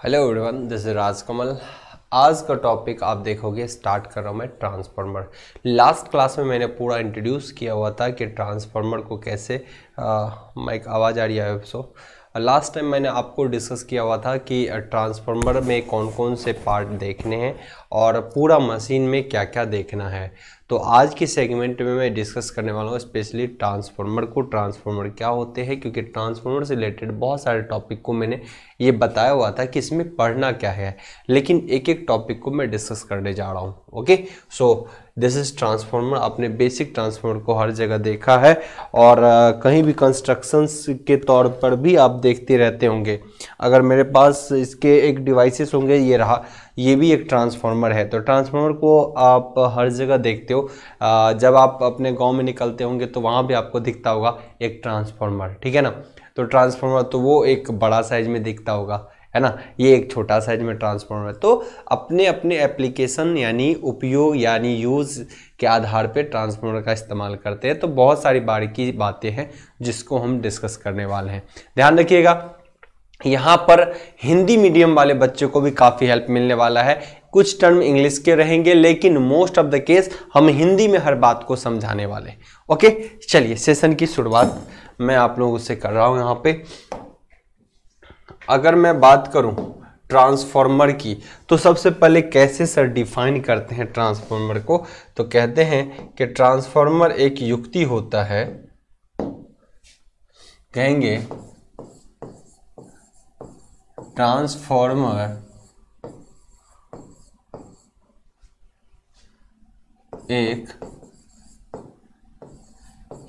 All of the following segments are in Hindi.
Hello everyone, this is Rajkamal. आज का टॉपिक आप देखोगे, स्टार्ट कर रहा हूँ मैं ट्रांसफार्मर। लास्ट क्लास में मैंने पूरा इंट्रोड्यूस किया हुआ था कि ट्रांसफार्मर को कैसे माइक आवाज़ आ रही है। सो लास्ट टाइम मैंने आपको डिस्कस किया हुआ था कि ट्रांसफार्मर में कौन कौन से पार्ट देखने हैं और पूरा मशीन में क्या क्या देखना है। तो आज की सेगमेंट में मैं डिस्कस करने वाला हूँ स्पेशली ट्रांसफार्मर को, ट्रांसफार्मर क्या होते हैं, क्योंकि ट्रांसफार्मर से रिलेटेड बहुत सारे टॉपिक को मैंने ये बताया हुआ था कि इसमें पढ़ना क्या है, लेकिन एक एक टॉपिक को मैं डिस्कस करने जा रहा हूँ। Okay, so this is transformer. आपने बेसिक ट्रांसफार्मर को हर जगह देखा है और कहीं भी कंस्ट्रक्शंस के तौर पर भी आप देखते रहते होंगे। अगर मेरे पास इसके एक डिवाइसेस होंगे, ये रहा, ये भी एक ट्रांसफार्मर है। तो ट्रांसफार्मर को आप हर जगह देखते हो। जब आप अपने गांव में निकलते होंगे तो वहाँ भी आपको दिखता होगा एक ट्रांसफार्मर, ठीक है ना। तो ट्रांसफार्मर तो वो एक बड़ा साइज में दिखता होगा, है ना, ये एक छोटा साइज में ट्रांसफार्मर है। तो अपने अपने एप्लीकेशन यानी उपयोग यानी यूज़ के आधार पे ट्रांसफार्मर का इस्तेमाल करते हैं। तो बहुत सारी बारीकी बातें हैं जिसको हम डिस्कस करने वाले हैं। ध्यान रखिएगा, यहाँ पर हिंदी मीडियम वाले बच्चों को भी काफ़ी हेल्प मिलने वाला है। कुछ टर्म इंग्लिश के रहेंगे, लेकिन मोस्ट ऑफ द केस हम हिंदी में हर बात को समझाने वाले। ओके, चलिए सेशन की शुरुआत मैं आप लोगों से कर रहा हूँ। यहाँ पे अगर मैं बात करूं ट्रांसफार्मर की, तो सबसे पहले कैसे सर डिफाइन करते हैं ट्रांसफार्मर को। तो कहते हैं कि ट्रांसफार्मर एक युक्ति होता है, कहेंगे ट्रांसफार्मर एक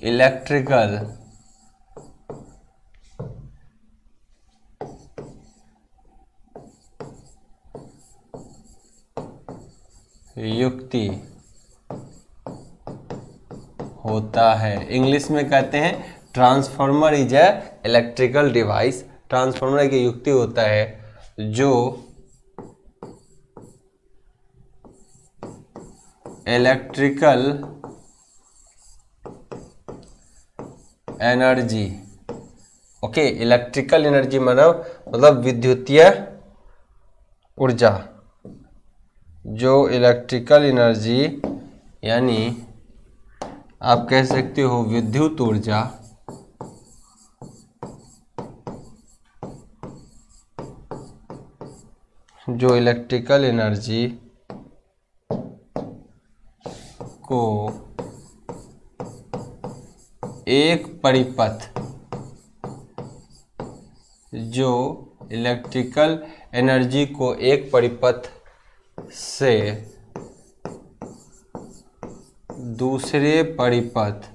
इलेक्ट्रिकल युक्ति होता है। इंग्लिश में कहते हैं transformer is a electrical device. Transformer एक युक्ति होता है जो electrical energy, okay, electrical energy मतलब विद्युतीय ऊर्जा, जो इलेक्ट्रिकल एनर्जी यानी आप कह सकते हो विद्युत ऊर्जा जो इलेक्ट्रिकल एनर्जी को एक परिपथ, जो इलेक्ट्रिकल एनर्जी को एक परिपथ से दूसरे परिपथ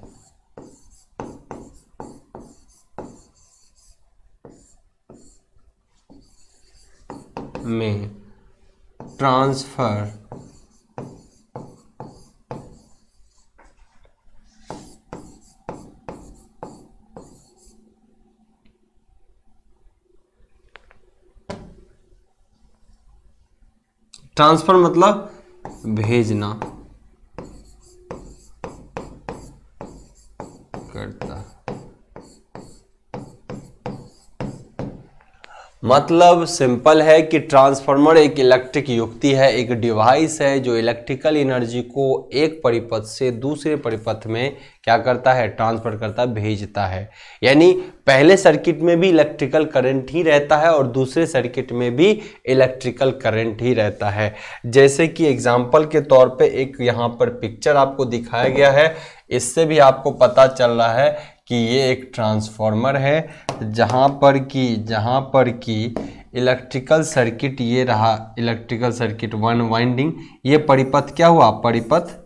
में ट्रांसफर ट्रांसफर मतलब भेजना करता, मतलब सिंपल है कि ट्रांसफार्मर एक इलेक्ट्रिक युक्ति है, एक डिवाइस है जो इलेक्ट्रिकल एनर्जी को एक परिपथ से दूसरे परिपथ में क्या करता है, ट्रांसफर करता है, भेजता है। यानी पहले सर्किट में भी इलेक्ट्रिकल करंट ही रहता है और दूसरे सर्किट में भी इलेक्ट्रिकल करंट ही रहता है। जैसे कि एग्जांपल के तौर पे एक यहाँ पर पिक्चर आपको दिखाया गया है, इससे भी आपको पता चल रहा है कि ये एक ट्रांसफार्मर है, जहाँ पर की इलेक्ट्रिकल सर्किट, ये रहा इलेक्ट्रिकल सर्किट वन वाइंडिंग, ये परिपथ क्या हुआ, परिपथ,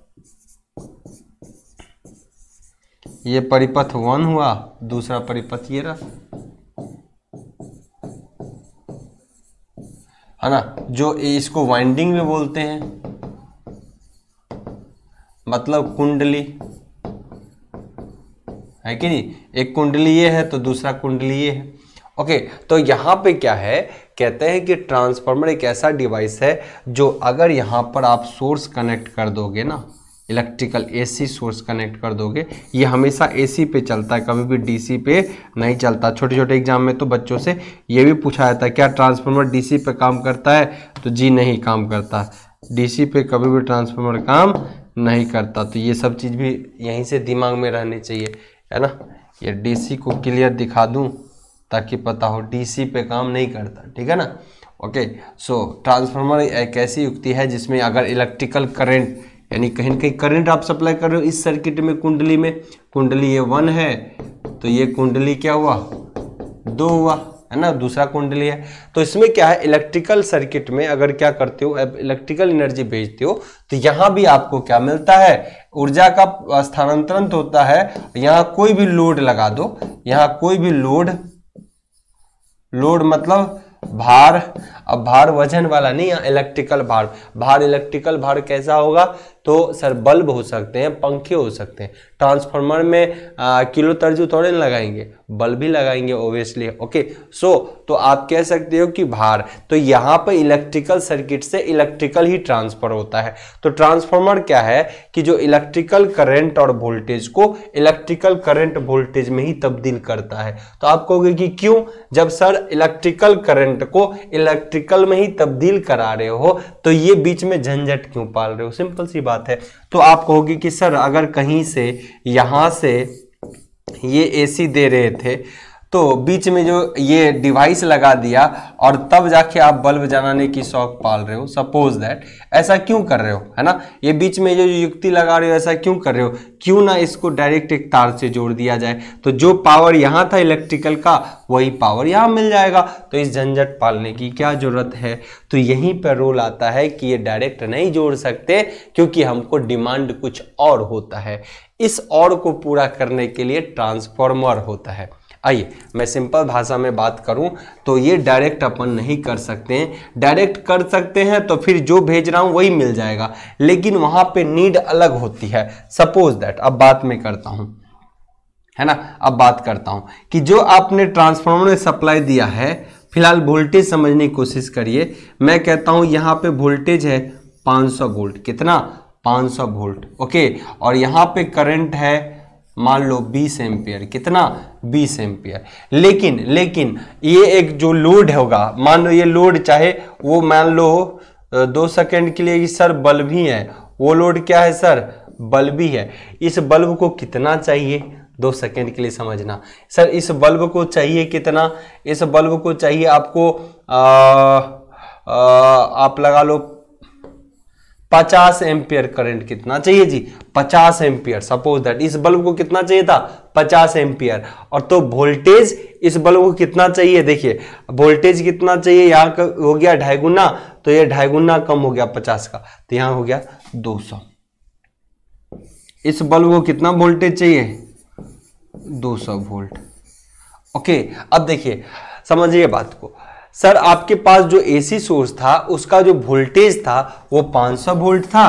ये परिपथ वन हुआ, दूसरा परिपथ ये रहा, है ना, जो इसको वाइंडिंग में बोलते हैं, मतलब कुंडली है कि नहीं। एक कुंडली ये है तो दूसरा कुंडली ये है। ओके, तो यहाँ पे क्या है, कहते हैं कि ट्रांसफार्मर एक ऐसा डिवाइस है जो अगर यहाँ पर आप सोर्स कनेक्ट कर दोगे ना, इलेक्ट्रिकल एसी सोर्स कनेक्ट कर दोगे, ये हमेशा एसी पे चलता है, कभी भी डीसी पे नहीं चलता। छोटे छोटे एग्जाम में तो बच्चों से ये भी पूछा जाता है क्या ट्रांसफार्मर डीसी पे काम करता है, तो जी नहीं काम करता, डीसी पे कभी भी ट्रांसफार्मर काम नहीं करता। तो ये सब चीज़ भी यहीं से दिमाग में रहनी चाहिए, है ना। ये डीसी को क्लियर दिखा दूं ताकि पता हो डीसी पे काम नहीं करता, ठीक है ना। ओके, सो ट्रांसफार्मर एक ऐसी युक्ति है जिसमें अगर इलेक्ट्रिकल करंट यानी कहीं न कहीं करंट आप सप्लाई कर रहे हो इस सर्किट में, कुंडली में, कुंडली ये 1 है तो ये कुंडली क्या हुआ 2 हुआ, है ना, दूसरा कुंडली है। तो इसमें क्या है, इलेक्ट्रिकल सर्किट में अगर क्या करते हो, इलेक्ट्रिकल एनर्जी भेजते हो तो यहां भी आपको क्या मिलता है, ऊर्जा का स्थानांतरण होता है। यहां कोई भी लोड लगा दो, यहां कोई भी लोड मतलब भार, अब भार वजन वाला नहीं, इलेक्ट्रिकल भार, इलेक्ट्रिकल भार कैसा होगा, तो सर बल्ब हो सकते हैं, पंखे हो सकते हैं। ट्रांसफार्मर में किलो तर्जू थोड़े ना लगाएंगे, बल्ब भी लगाएंगे ओब्वियसली। ओके, सो तो आप कह सकते हो कि भार, तो यहाँ पर इलेक्ट्रिकल सर्किट से इलेक्ट्रिकल ही ट्रांसफर होता है। तो ट्रांसफार्मर क्या है कि जो इलेक्ट्रिकल करंट और वोल्टेज को इलेक्ट्रिकल करंट वोल्टेज में ही तब्दील करता है। तो आप कहोगे कि क्यों, जब सर इलेक्ट्रिकल करंट को इलेक्ट्रिकल में ही तब्दील करा रहे हो तो ये बीच में झंझट क्यों पाल रहे हो, सिंपल सी बात है। तो आप कहोगे कि सर अगर कहीं से यहां से ये एसी दे रहे थे तो बीच में जो ये डिवाइस लगा दिया और तब जाके आप बल्ब जलाने की शौक पाल रहे हो, सपोज दैट, ऐसा क्यों कर रहे हो, है ना। ये बीच में जो युक्ति लगा रहे हो ऐसा क्यों कर रहे हो, क्यों ना इसको डायरेक्ट एक तार से जोड़ दिया जाए, तो जो पावर यहाँ था इलेक्ट्रिकल का वही पावर यहाँ मिल जाएगा। तो इस झंझट पालने की क्या जरूरत है। तो यहीं पर रोल आता है कि ये डायरेक्ट नहीं जोड़ सकते क्योंकि हमको डिमांड कुछ और होता है, इस और को पूरा करने के लिए ट्रांसफार्मर होता है। आइए मैं सिंपल भाषा में बात करूं तो ये डायरेक्ट अपन नहीं कर सकते हैं, डायरेक्ट कर सकते हैं तो फिर जो भेज रहा हूं वही मिल जाएगा, लेकिन वहां पे नीड अलग होती है। सपोज दैट, अब बात मैं करता हूं, है ना, अब बात करता हूं कि जो आपने ट्रांसफार्मर में सप्लाई दिया है, फिलहाल वोल्टेज समझने की कोशिश करिए। मैं कहता हूं यहां पे वोल्टेज है 500 वोल्ट, कितना 500 वोल्ट, ओके, और यहां पे करंट है मान लो 20 एम्पियर, कितना 20 एम्पियर। लेकिन ये एक जो लोड होगा, मान लो ये लोड चाहे वो मान लो 2 सेकंड के लिए सर बल्ब ही है, वो लोड क्या है सर, बल्ब ही है। इस बल्ब को कितना चाहिए, 2 सेकंड के लिए समझना सर, इस बल्ब को चाहिए कितना, इस बल्ब को चाहिए आपको आप लगा लो 50 एम्पियर करंट कितना चाहिए जी, 50 एम्पियर। सपोज दैट इस बल्ब को कितना चाहिए था 50 एम्पियर, और तो वोल्टेज इस बल्ब को कितना चाहिए, देखिए वोल्टेज कितना चाहिए, यहाँ हो गया 2.5 गुना, तो ये 2.5 गुना कम हो गया 50 का, तो यहाँ हो गया 200। इस बल्ब को कितना वोल्टेज चाहिए 200 वोल्ट। ओके, अब देखिए समझिए बात को, सर आपके पास जो एसी सोर्स था उसका जो वोल्टेज था वो 500 वोल्ट था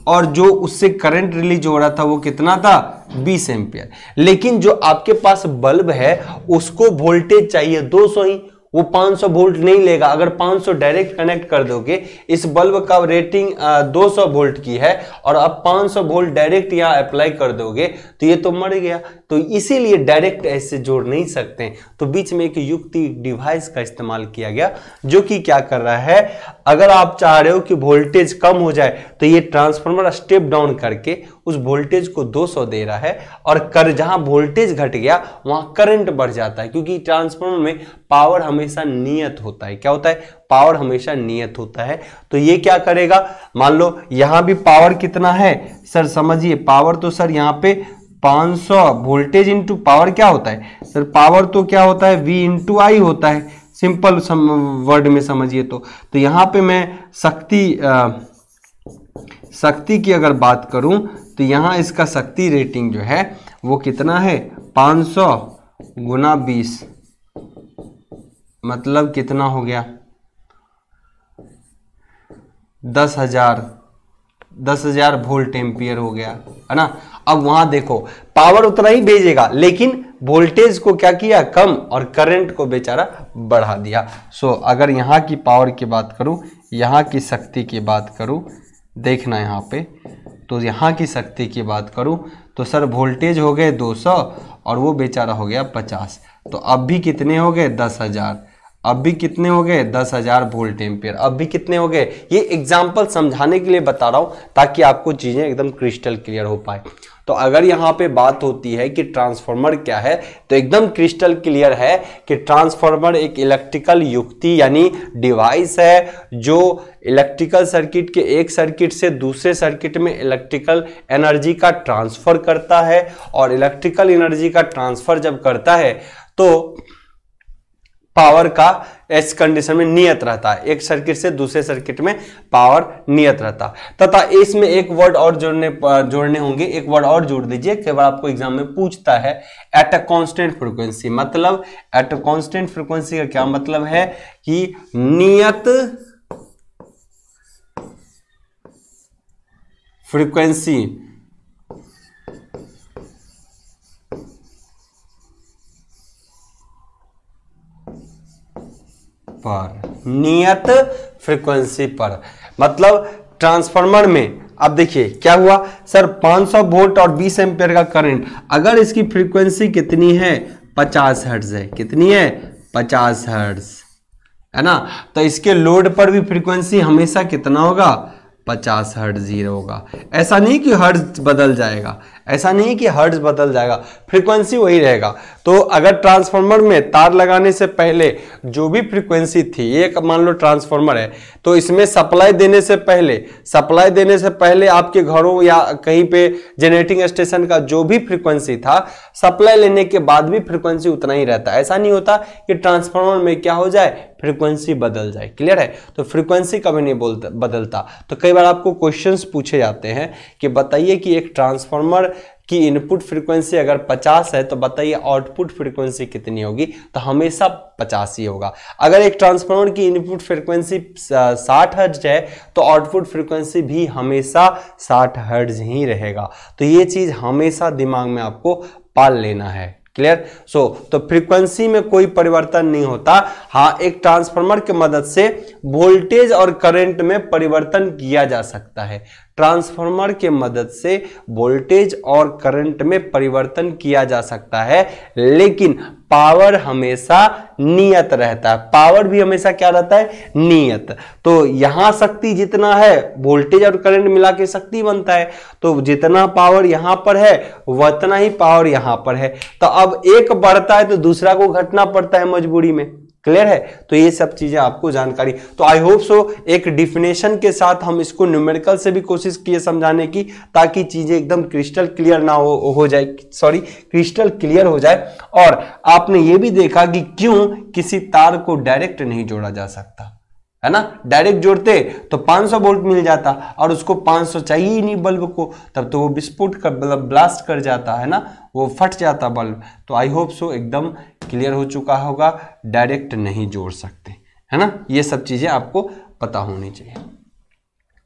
और जो उससे करंट रिलीज हो रहा था वो कितना था 20 एम्पियर। लेकिन जो आपके पास बल्ब है उसको वोल्टेज चाहिए 200 ही, वो 500 वोल्ट नहीं लेगा। अगर 500 डायरेक्ट कनेक्ट कर दोगे, इस बल्ब का रेटिंग 200 वोल्ट की है और अब 500 वोल्ट डायरेक्ट यहाँ अप्लाई कर दोगे तो ये तो मर गया। तो इसीलिए डायरेक्ट ऐसे जोड़ नहीं सकते, तो बीच में एक युक्ति डिवाइस का इस्तेमाल किया गया जो कि क्या कर रहा है, अगर आप चाह रहे हो कि वोल्टेज कम हो जाए तो ये ट्रांसफार्मर स्टेप डाउन करके उस वोल्टेज को 200 दे रहा है और जहां वोल्टेज घट गया वहां करंट बढ़ जाता है, क्योंकि ट्रांसफार्मर में पावर हमेशा नियत होता है। क्या होता है, पावर हमेशा नियत होता है। तो ये क्या करेगा, मान लो यहां भी पावर कितना है सर, समझिए पावर तो सर यहाँ पे 500 वोल्टेज इंटू पावर क्या होता है सर, पावर तो क्या होता है V इंटू आई होता है, सिंपल वर्ड में समझिए। तो यहां पे मैं शक्ति की अगर बात करूं तो यहां इसका शक्ति रेटिंग जो है वो कितना है 500 गुना 20, मतलब कितना हो गया 10,000 वोल्ट एम्पियर हो गया, है ना। अब वहां देखो पावर उतना ही भेजेगा लेकिन वोल्टेज को क्या किया कम और करंट को बेचारा बढ़ा दिया। सो अगर यहाँ की पावर की बात करूं, यहाँ की शक्ति की बात करूं, देखना यहाँ पे तो तो यहाँ की शक्ति की बात करूँ तो सर वोल्टेज हो गए 200 और वो बेचारा हो गया 50। तो अब भी कितने हो गए 10,000, अब भी कितने हो गए 10,000 वोल्ट एम्पियर, अब भी कितने हो गए। ये एग्जाम्पल समझाने के लिए बता रहा हूँ ताकि आपको चीजें एकदम क्रिस्टल क्लियर हो पाए। तो अगर यहाँ पे बात होती है कि ट्रांसफार्मर क्या है तो एकदम क्रिस्टल क्लियर है कि ट्रांसफार्मर एक इलेक्ट्रिकल युक्ति यानी डिवाइस है जो इलेक्ट्रिकल सर्किट के एक सर्किट से दूसरे सर्किट में इलेक्ट्रिकल एनर्जी का ट्रांसफर करता है। और इलेक्ट्रिकल एनर्जी का ट्रांसफर जब करता है तो पावर का इस कंडीशन में नियत रहता है, एक सर्किट से दूसरे सर्किट में पावर नियत रहता तथा इसमें एक वर्ड और जोड़ने होंगे, एक वर्ड और जोड़ दीजिए, कई बार आपको एग्जाम में पूछता है एट अ कांस्टेंट फ्रीक्वेंसी। मतलब एट अ कांस्टेंट फ्रीक्वेंसी का क्या मतलब है कि नियत फ्रीक्वेंसी पर, नियत फ्रीक्वेंसी पर। मतलब ट्रांसफार्मर में अब देखिए क्या हुआ सर 500 वोल्ट और 20 एम्पियर का करंट, अगर इसकी फ्रीक्वेंसी कितनी है 50 हर्ट्ज है, कितनी है 50 हर्ट्ज है ना, तो इसके लोड पर भी फ्रीक्वेंसी हमेशा कितना होगा 50 हर्ट्ज ही होगा। ऐसा नहीं कि हर्ट्ज बदल जाएगा, ऐसा नहीं कि हर्ट्ज बदल जाएगा, फ्रीक्वेंसी वही रहेगा। तो अगर ट्रांसफार्मर में तार लगाने से पहले जो भी फ्रीक्वेंसी थी, एक मान लो ट्रांसफार्मर है तो इसमें सप्लाई देने से पहले आपके घरों या कहीं पे जनरेटिंग स्टेशन का जो भी फ्रीक्वेंसी था, सप्लाई लेने के बाद भी फ्रीक्वेंसी उतना ही रहता है। ऐसा नहीं होता कि ट्रांसफार्मर में क्या हो जाए फ्रीक्वेंसी बदल जाए। क्लियर है? तो फ्रीक्वेंसी कभी नहीं बदलता। तो कई बार आपको क्वेश्चंस पूछे जाते हैं कि बताइए कि एक ट्रांसफार्मर की इनपुट फ्रीक्वेंसी अगर 50 है तो बताइए आउटपुट फ्रीक्वेंसी कितनी होगी, तो हमेशा 50 ही होगा। अगर एक ट्रांसफार्मर की इनपुट फ्रीक्वेंसी 60 हर्ट्ज है तो आउटपुट फ्रीक्वेंसी भी हमेशा 60 हर्ट्ज ही रहेगा। तो ये चीज हमेशा दिमाग में आपको पाल लेना है। क्लियर? तो फ्रीक्वेंसी में कोई परिवर्तन नहीं होता। हाँ, एक ट्रांसफार्मर की मदद से वोल्टेज और करंट में परिवर्तन किया जा सकता है। ट्रांसफार्मर के मदद से वोल्टेज और करंट में परिवर्तन किया जा सकता है, लेकिन पावर हमेशा नियत रहता है। पावर भी हमेशा क्या रहता है? नियत। तो यहां शक्ति जितना है वोल्टेज और करंट मिला के शक्ति बनता है, तो जितना पावर यहां पर है उतना ही पावर यहां पर है। तो अब एक बढ़ता है तो दूसरा को घटना पड़ता है मजबूरी में। क्लियर है? तो ये सब चीजें आपको जानकारी। तो आई होप सो एक डिफिनेशन के साथ हम इसको न्यूमेरिकल से भी कोशिश किए समझाने की, ताकि चीजें एकदम क्रिस्टल क्लियर ना हो जाए, क्रिस्टल क्लियर हो जाए। और आपने ये भी देखा कि क्यों किसी तार को डायरेक्ट नहीं जोड़ा जा सकता, है ना। डायरेक्ट जोड़ते तो 500 वोल्ट मिल जाता और उसको 500 चाहिए ही नहीं बल्ब को, तब तो वो विस्फोट कर ब्लास्ट कर जाता है ना, वो फट जाता बल्ब। तो आई होप सो एकदम क्लियर हो चुका होगा, डायरेक्ट नहीं जोड़ सकते, है ना। ये सब चीजें आपको पता होनी चाहिए।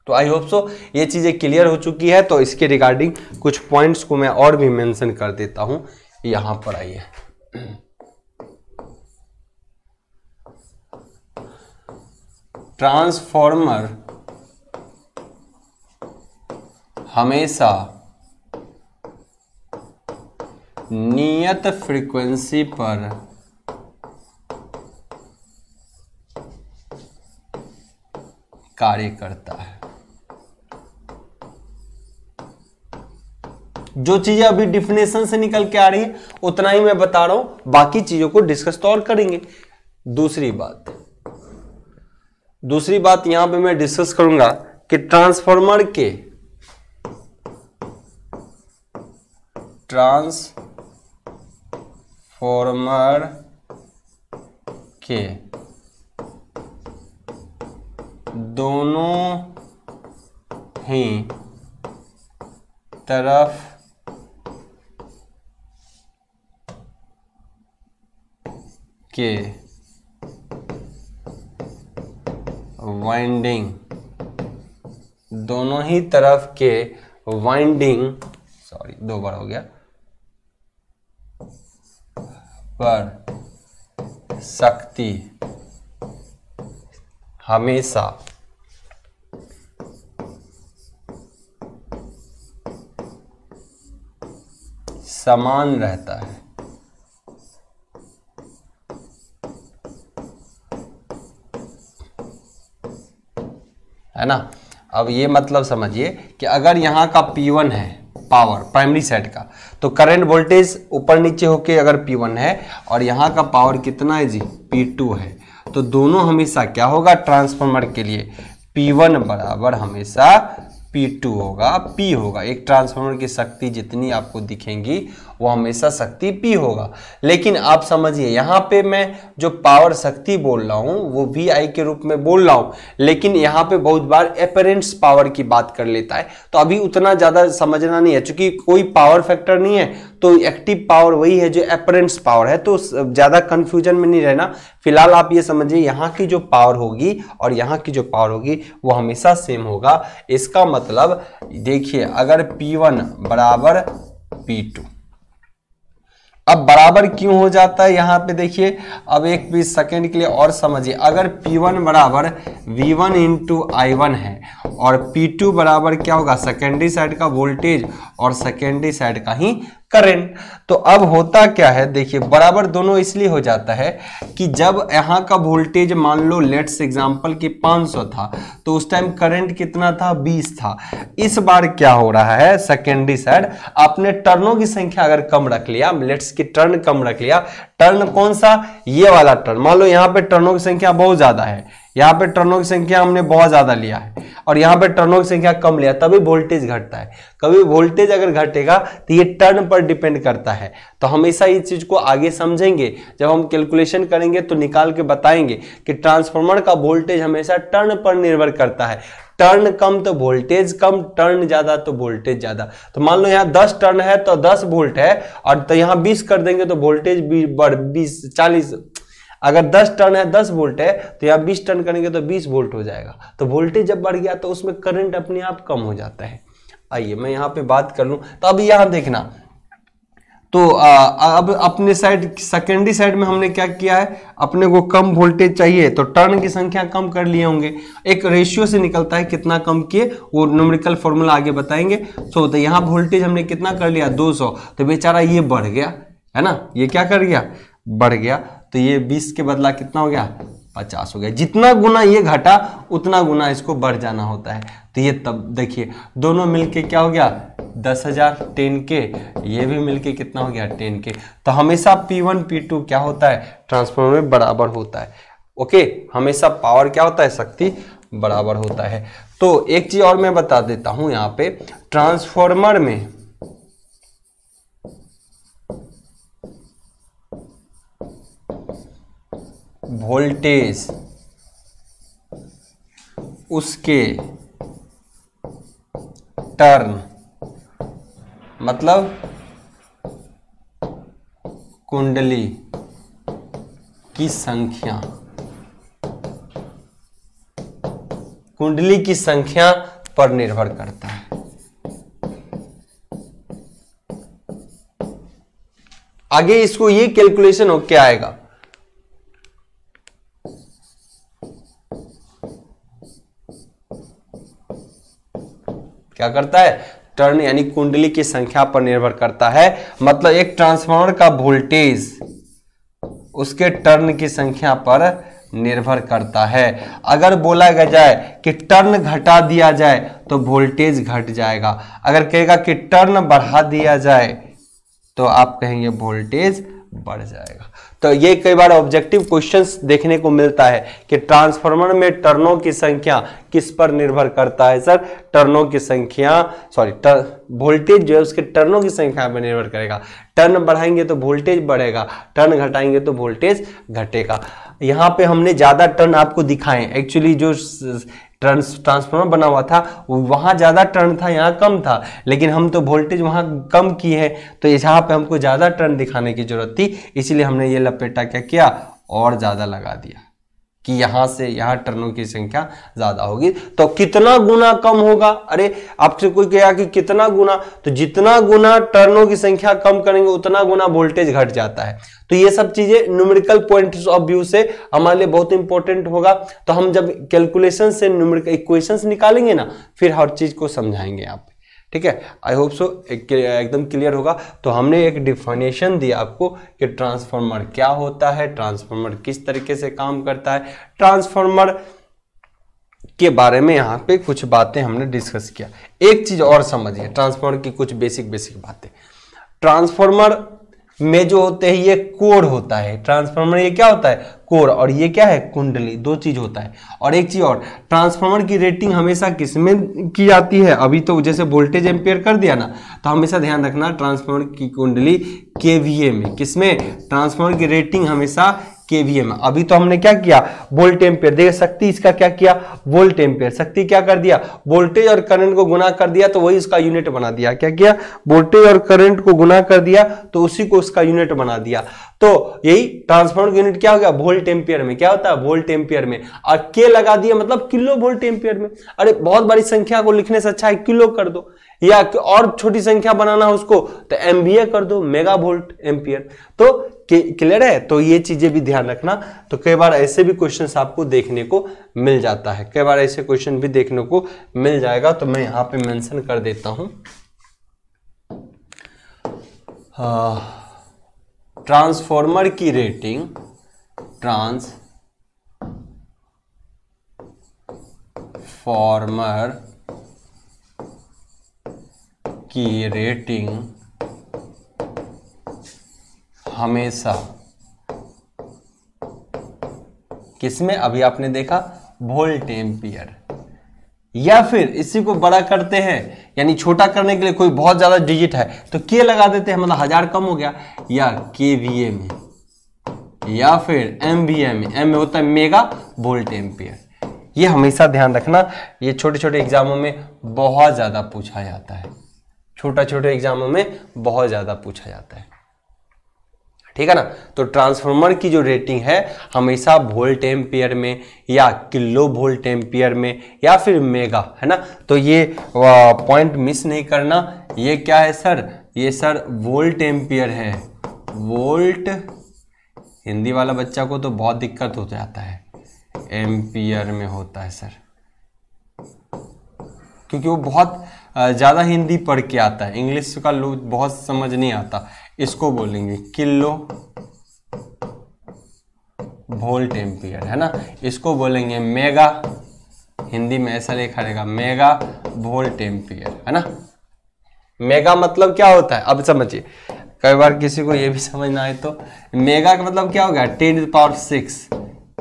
तो आई होप सो ये चीजें क्लियर हो चुकी है। तो इसके रिगार्डिंग कुछ पॉइंट्स को मैं और भी मेंशन कर देता हूं। यहां पर आइए, ट्रांसफार्मर हमेशा नियत फ्रीक्वेंसी पर कार्य करता है। जो चीजें अभी डिफिनेशन से निकल के आ रही है उतना ही मैं बता रहा हूं, बाकी चीजों को डिस्कस तो और करेंगे। दूसरी बात यहां पे मैं डिस्कस करूंगा कि ट्रांसफार्मर के दोनों ही तरफ के वाइंडिंग, दोनों ही तरफ के वाइंडिंग, सॉरी 2 बार हो गया, पर शक्ति हमेशा समान रहता है ना। अब ये मतलब समझिए कि अगर यहाँ का P1 है पावर प्राइमरी साइड का, तो करंट वोल्टेज ऊपर नीचे होके अगर P1 है और यहाँ का पावर कितना है जी P2 है, तो दोनों हमेशा क्या होगा ट्रांसफार्मर के लिए P1 बराबर हमेशा P2 होगा, P होगा। एक ट्रांसफार्मर की शक्ति जितनी आपको दिखेंगी वो हमेशा शक्ति P होगा। लेकिन आप समझिए यहाँ पे मैं जो पावर शक्ति बोल रहा हूँ वो VI के रूप में बोल रहा हूँ, लेकिन यहाँ पे बहुत बार अपेरेंट्स पावर की बात कर लेता है, तो अभी उतना ज़्यादा समझना नहीं है, क्योंकि कोई पावर फैक्टर नहीं है, तो एक्टिव पावर वही है जो अपेरेंट्स पावर है, तो ज़्यादा कन्फ्यूजन में नहीं रहना। फिलहाल आप ये समझिए यहाँ की जो पावर होगी और यहाँ की जो पावर होगी वो हमेशा सेम होगा। इसका मतलब देखिए अगर P1 बराबर P2, अब बराबर क्यों हो जाता है यहाँ पे देखिए, अब एक 20 सेकेंड के लिए और समझिए। अगर P1 बराबर V1 इंटू I1 है और P2 बराबर क्या होगा सेकेंडरी साइड का वोल्टेज और सेकेंडरी साइड का ही करंट, तो अब होता क्या है देखिए, बराबर दोनों इसलिए हो जाता है कि जब यहाँ का वोल्टेज मान लो लेट्स एग्जांपल कि 500 था, तो उस टाइम करंट कितना था 20 था। इस बार क्या हो रहा है सेकेंडरी साइड आपने टर्नों की संख्या अगर कम रख लिया, लेट्स की टर्न कम रख लिया, टर्न कौन सा ये वाला टर्न, मान लो यहाँ पे टर्नों की संख्या बहुत ज्यादा है, यहाँ पे टर्नों की संख्या हमने बहुत ज्यादा लिया है और यहाँ पे टर्नों की संख्या कम लिया, तभी वोल्टेज घटता है। कभी वोल्टेज अगर घटेगा तो ये टर्न पर डिपेंड करता है, तो हमेशा इस चीज को आगे समझेंगे, जब हम कैलकुलेशन करेंगे तो निकाल के बताएंगे कि ट्रांसफार्मर का वोल्टेज हमेशा टर्न पर निर्भर करता है। टर्न कम तो वोल्टेज कम, टर्न ज्यादा तो वोल्टेज ज्यादा। तो मान लो यहाँ 10 टर्न है तो 10 वोल्ट है, और तो यहाँ 20 कर देंगे तो वोल्टेज 20-40, अगर 10 टर्न है 10 वोल्ट है तो यहाँ 20 टर्न करेंगे तो 20 वोल्ट हो जाएगा। तो वोल्टेज जब बढ़ गया तो उसमें करंट अपने आप कम हो जाता है। आइए मैं यहाँ पे बात कर लूं, तो अब यहाँ देखना, तो अब अपने साइड सेकेंडरी साइड में हमने क्या किया है, अपने को कम वोल्टेज चाहिए तो टर्न की संख्या कम कर लिए होंगे, एक रेशियो से निकलता है कितना कम किए, वो न्यूमेरिकल फॉर्मूला आगे बताएंगे। तो यहाँ वोल्टेज हमने कितना कर लिया 200, तो बेचारा ये बढ़ गया है ना, ये क्या कर गया बढ़ गया, तो ये 20 के बदला कितना हो गया 50 हो गया। जितना गुना ये घटा उतना गुना इसको बढ़ जाना होता है। तो ये तब देखिए दोनों मिलके क्या हो गया 10,000 10K, ये भी मिलके कितना हो गया 10K। तो हमेशा P1 P2 क्या होता है ट्रांसफार्मर में बराबर होता है। ओके, हमेशा पावर क्या होता है शक्ति बराबर होता है। तो एक चीज और मैं बता देता हूं यहाँ पे, ट्रांसफार्मर में वोल्टेज उसके टर्न मतलब कुंडली की संख्या, कुंडली की संख्या पर निर्भर करता है। आगे इसको ये कैलकुलेशन हो क्या आएगा, क्या करता है टर्न यानी कुंडली की संख्या पर निर्भर करता है। मतलब एक ट्रांसफार्मर का वोल्टेज उसके टर्न की संख्या पर निर्भर करता है। अगर बोला जाए कि टर्न घटा दिया जाए तो वोल्टेज घट जाएगा, अगर कहेगा कि टर्न बढ़ा दिया जाए तो आप कहेंगे वोल्टेज बढ़ जाएगा। तो ये कई बार ऑब्जेक्टिव क्वेश्चंस देखने को मिलता है कि ट्रांसफार्मर में टर्नों की संख्या किस पर निर्भर करता है। सर टर्नों की संख्या वोल्टेज जो है उसके टर्नों की संख्या पर निर्भर करेगा। टर्न बढ़ाएंगे तो वोल्टेज बढ़ेगा, टर्न घटाएंगे तो वोल्टेज घटेगा। यहाँ पे हमने ज्यादा टर्न आपको दिखाए, एक्चुअली जो ट्रांसफार्मर बना हुआ था वहां ज्यादा टर्न था यहाँ कम था, लेकिन हम तो वोल्टेज वहां कम किए हैं, तो यहाँ पे हमको ज्यादा टर्न दिखाने की जरूरत थी, इसलिए हमने ये लपेटा क्या किया और ज्यादा लगा दिया कि यहां से यहां टर्नों की संख्या ज्यादा होगी। तो कितना गुना कम होगा, अरे आपसे कोई कहा कि कितना गुना, तो जितना गुना टर्नों की संख्या कम करेंगे उतना गुना वोल्टेज घट जाता है। तो ये सब चीजें न्यूमेरिकल पॉइंट्स ऑफ व्यू से हमारे लिए बहुत इंपॉर्टेंट होगा। तो हम जब कैलकुलेशन से न्यूमेरिकल इक्वेशंस निकालेंगे ना फिर हर चीज को समझाएंगे यहाँ पे। ठीक है, आई होप सो एकदम क्लियर होगा। तो हमने एक डिफिनेशन दिया आपको कि ट्रांसफार्मर क्या होता है, ट्रांसफार्मर किस तरीके से काम करता है, ट्रांसफार्मर के बारे में यहाँ पे कुछ बातें हमने डिस्कस किया। एक चीज और समझिए, ट्रांसफार्मर की कुछ बेसिक बातें। ट्रांसफार्मर में जो होते हैं ये कोर होता है, ट्रांसफार्मर ये क्या होता है, कोर, और ये क्या है, कुंडली, दो चीज होता है। और एक चीज और, ट्रांसफार्मर की रेटिंग हमेशा किसमें की जाती है, अभी तो जैसे वोल्टेज एम्पियर कर दिया ना, तो हमेशा ध्यान रखना ट्रांसफार्मर की कुंडली केवीए में, किसमें, ट्रांसफार्मर की रेटिंग हमेशा केवीए में। अभी तो हमने क्या किया, वोल्ट एम्पियर, देख शक्ति इसका क्या किया, वोल्ट एम्पियर, शक्ति क्या कर दिया, वोल्टेज और करंट को गुना कर दिया तो वही इसका यूनिट बना दिया। क्या किया, वोल्टेज और करंट को गुना कर दिया तो उसी को उसका यूनिट बना दिया। तो यही ट्रांसफार्मर का यूनिट क्या हो गया, वोल्ट एम्पियर में। क्या होता है, वोल्ट एम्पियर में, और के लगा दिया मतलब किलो वोल्ट एम्पियर में। अरे बहुत बड़ी संख्या को लिखने से अच्छा है किलो कर दो, या और छोटी संख्या बनाना है उसको तो एमवीए कर दो, मेगा वोल्ट एम्पियर। तो क्लियर है, तो ये चीजें भी ध्यान रखना। तो कई बार ऐसे भी क्वेश्चंस आपको देखने को मिल जाता है, कई बार ऐसे क्वेश्चन भी देखने को मिल जाएगा। तो मैं यहाँ पे मेंशन कर देता हूं, ट्रांसफार्मर की रेटिंग, ट्रांसफार्मर की रेटिंग हमेशा किसमें, अभी आपने देखा वोल्ट एम्पियर, या फिर इसी को बड़ा करते हैं, यानी छोटा करने के लिए कोई बहुत ज्यादा डिजिट है तो के लगा देते हैं, मतलब 1000 कम हो गया, या केवीए में, या फिर एमवीए में, एम में होता है मेगा वोल्ट एम्पियर। ये हमेशा ध्यान रखना, ये छोटे छोटे एग्जामों में बहुत ज्यादा पूछा जाता है, छोटे एग्जामों में बहुत ज्यादा पूछा जाता है, ठीक है ना। तो ट्रांसफार्मर की जो रेटिंग है हमेशा वोल्ट एम्पियर में, या किलो वोल्ट एम्पियर में, या फिर मेगा, है ना। तो ये पॉइंट मिस नहीं करना। ये क्या है सर, ये सर वोल्ट एम्पियर है, वोल्ट, हिंदी वाला बच्चा को तो बहुत दिक्कत हो जाता है, एम्पियर में होता है सर, क्योंकि वो बहुत ज्यादा हिंदी पढ़ के आता है, इंग्लिश का लोग बहुत समझ नहीं आता। इसको बोलेंगे किलो वोल्ट एम्पियर, है ना। इसको बोलेंगे मेगा, हिंदी में ऐसा लिखा रहेगा मेगा वोल्ट एम्पियर, है ना। मेगा मतलब क्या होता है, अब समझिए, कई बार किसी को ये भी समझ ना आए तो मेगा का मतलब क्या हो गया, 10⁶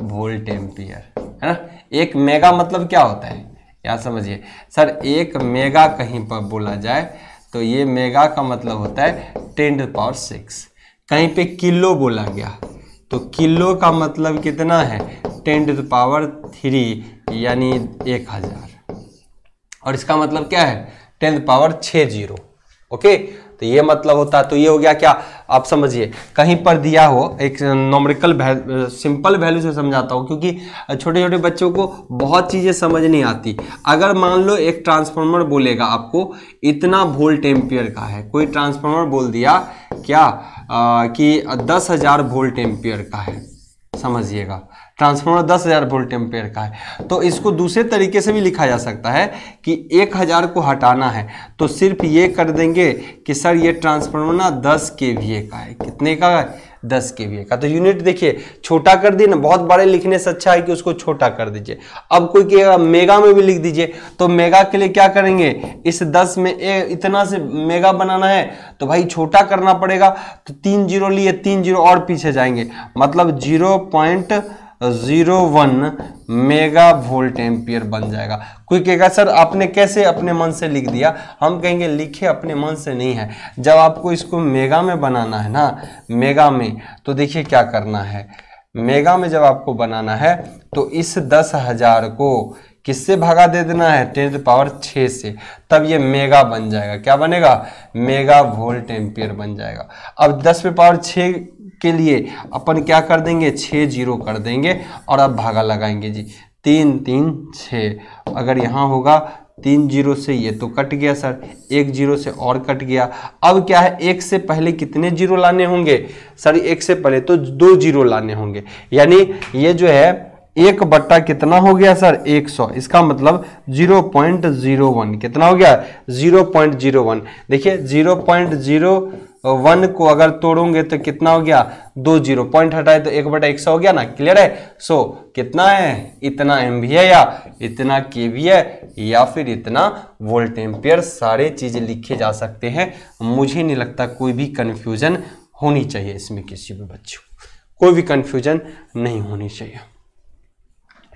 वोल्ट एम्पियर, है ना। एक मेगा मतलब क्या होता है, यहाँ समझिए सर, एक मेगा कहीं पर बोला जाए तो ये मेगा का मतलब होता है 10⁶। कहीं पे किलो बोला गया तो किलो का मतलब कितना है, 10⁻3 यानी 1000, और इसका मतलब क्या है 10⁶। ओके, तो ये मतलब होता है। तो ये हो गया क्या, आप समझिए, कहीं पर दिया हो एक नॉमरिकल सिंपल वैल्यू से समझाता हूँ, क्योंकि छोटे छोटे बच्चों को बहुत चीजें समझ नहीं आती। अगर मान लो एक ट्रांसफार्मर बोलेगा आपको इतना वोल्ट एम्पियर का है, कोई ट्रांसफार्मर बोल दिया क्या कि 10,000 वोल्ट एम्पियर का है, समझिएगा ट्रांसफार्मर 10,000 वोल्ट एम्पियर का है, तो इसको दूसरे तरीके से भी लिखा जा सकता है कि 1000 को हटाना है तो सिर्फ ये कर देंगे कि सर ये ट्रांसफार्मर ना 10 kVA का है। कितने का है, 10 kVA का। तो यूनिट देखिए छोटा कर दिए ना, बहुत बड़े लिखने से अच्छा है कि उसको छोटा कर दीजिए। अब कोई कहेगा मेगा में भी लिख दीजिए, तो मेगा के लिए क्या करेंगे, इस 10 में इतना से मेगा बनाना है तो भाई छोटा करना पड़ेगा, तो 3 जीरो लिए, 3 जीरो और पीछे जाएंगे, मतलब 0.01 मेगा वोल्ट एम्पियर बन जाएगा। कोई कहेगा सर आपने कैसे अपने मन से लिख दिया, हम कहेंगे लिखे अपने मन से नहीं है। जब आपको इसको मेगा में बनाना है ना, मेगा में, तो देखिए क्या करना है, मेगा में जब आपको बनाना है तो इस 10,000 को किससे भागा दे देना है, 10⁶ से, तब ये मेगा बन जाएगा। क्या बनेगा, मेगा वोल्ट एम्पियर बन जाएगा। अब 10⁶ के लिए अपन क्या कर देंगे, 6 जीरो कर देंगे और अब भागा लगाएंगे जी, 3 3 6। अगर यहाँ होगा 3 जीरो से ये तो कट गया सर, 1 जीरो से और कट गया। अब क्या है, 1 से पहले कितने जीरो लाने होंगे सर, 1 से पहले तो 2 जीरो लाने होंगे, यानी ये जो है 1 बट्टा कितना हो गया सर 100, इसका मतलब 0.01 कितना हो गया 0.01। देखिए 0.01 को अगर तोड़ोगे तो कितना हो गया 2 0 पॉइंट हटाए तो 1/100 हो गया ना, क्लियर है। सो कितना है, इतना एमवी है या इतना केवी है या फिर इतना वोल्ट एम्पियर, सारे चीजें लिखे जा सकते हैं। मुझे नहीं लगता कोई भी कंफ्यूजन होनी चाहिए इसमें, किसी भी बच्चे को कोई भी कंफ्यूजन नहीं होनी चाहिए,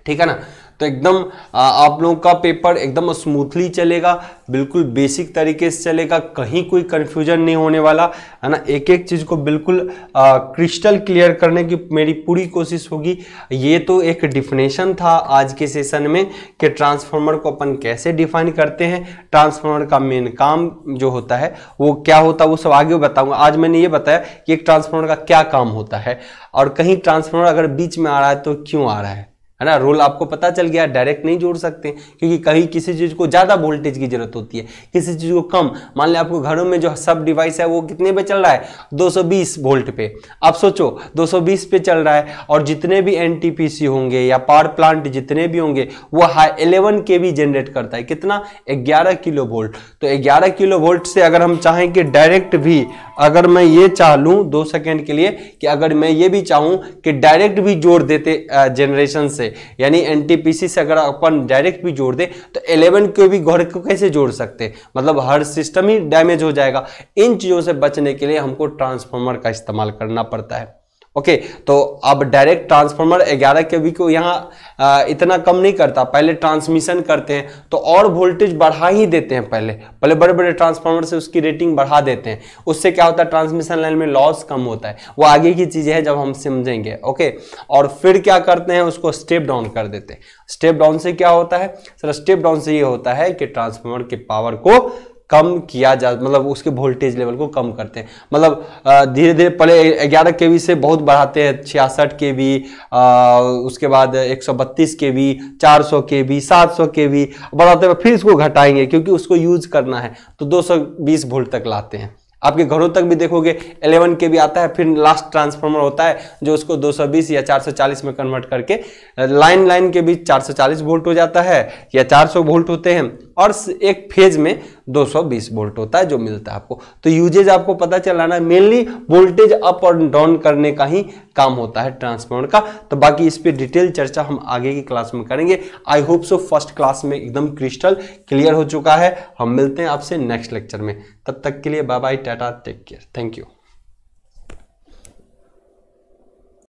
ठीक है ना। तो एकदम आप लोगों का पेपर एकदम स्मूथली चलेगा, बिल्कुल बेसिक तरीके से चलेगा, कहीं कोई कंफ्यूजन नहीं होने वाला है ना। एक एक चीज को बिल्कुल क्रिस्टल क्लियर करने की मेरी पूरी कोशिश होगी। ये तो एक डिफिनेशन था आज के सेशन में कि ट्रांसफार्मर को अपन कैसे डिफाइन करते हैं, ट्रांसफार्मर का मेन काम जो होता है वो क्या होता है, वो सब आगे बताऊंगा। आज मैंने ये बताया कि एक ट्रांसफार्मर का क्या काम होता है, और कहीं ट्रांसफार्मर अगर बीच में आ रहा है तो क्यों आ रहा है ना। रोल आपको पता चल गया, डायरेक्ट नहीं जोड़ सकते क्योंकि कहीं किसी चीज को ज्यादा वोल्टेज की जरूरत होती है, किसी चीज को कम। मान लिया आपको घरों में जो सब डिवाइस है वो कितने पे चल रहा है 220 वोल्ट पे। आप सोचो 220 पे चल रहा है और जितने भी एनटीपीसी होंगे या पावर प्लांट जितने भी होंगे वो 11 केवी जनरेट करता है, कितना 11 किलो वोल्ट। तो 11 किलो वोल्ट से अगर हम चाहें कि डायरेक्ट भी, अगर मैं ये चाह लूं 2 सेकेंड के लिए कि अगर मैं ये भी चाहूं कि डायरेक्ट भी जोड़ देते जनरेशन से, यानी एनटीपीसी से अगर अपन डायरेक्ट भी जोड़ दे तो 11 को भी घर को कैसे जोड़ सकते, मतलब हर सिस्टम ही डैमेज हो जाएगा। इन चीजों से बचने के लिए हमको ट्रांसफार्मर का इस्तेमाल करना पड़ता है। ओके, तो अब डायरेक्ट ट्रांसफार्मर 11 केवी को यहाँ इतना कम नहीं करता, पहले ट्रांसमिशन करते हैं तो और वोल्टेज बढ़ा ही देते हैं। पहले बड़े बड़े ट्रांसफार्मर से उसकी रेटिंग बढ़ा देते हैं। उससे क्या होता है, ट्रांसमिशन लाइन में लॉस कम होता है। वो आगे की चीजें हैं जब हम समझेंगे। ओके, और फिर क्या करते हैं, उसको स्टेप डाउन कर देते हैं। स्टेप डाउन से क्या होता है सर, स्टेप डाउन से ये होता है कि ट्रांसफार्मर की पावर को कम किया जा, मतलब उसके वोल्टेज लेवल को कम करते हैं। मतलब धीरे धीरे पहले 11 केवी से बहुत बढ़ाते हैं, 66 केवी, उसके बाद 132 केवी, 400 केवी, 700 केवी बढ़ाते हैं, फिर इसको घटाएंगे क्योंकि उसको यूज करना है तो 220 वोल्ट तक लाते हैं। आपके घरों तक भी देखोगे 11 के भी आता है, फिर लास्ट ट्रांसफार्मर होता है जो उसको 220 या 440 में कन्वर्ट करके लाइन के बीच 440 वोल्ट हो जाता है या 400 वोल्ट होते हैं, और एक फेज में 220 वोल्ट होता है जो मिलता है आपको। तो यूजेज आपको पता चला ना, मेनली वोल्टेज अप और डाउन करने का ही काम होता है ट्रांसफार्मर का। तो बाकी इस पे डिटेल चर्चा हम आगे की क्लास में करेंगे। I hope so first class में एकदम क्रिस्टल क्लियर हो चुका है। हम मिलते हैं आपसे नेक्स्ट लेक्चर में, तब तक के लिए bye bye, tata, take care, thank you.